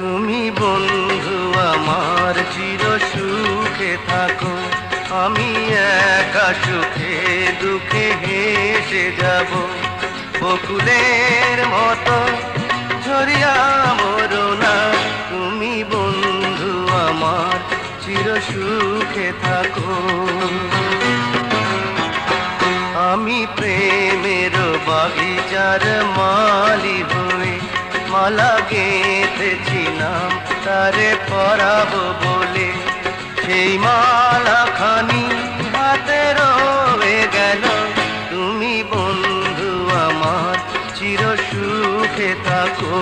তুমি বন্ধু আমার চির সুখে থাকো, আমি একা সুখে দুঃখে হেসে যাব। বকুলের মতো ঝরিয়া মরো না, তুমি বন্ধু আমার চির সুখে থাকো। আমি প্রেমের বাগিচার মালি হয়ে মালা গেঁথেছি নাম তারে পরাবো বলে, সেই মালা খানি হাতে রয়ে গেল। তুমি বন্ধু আমার চির সুখে থাকো।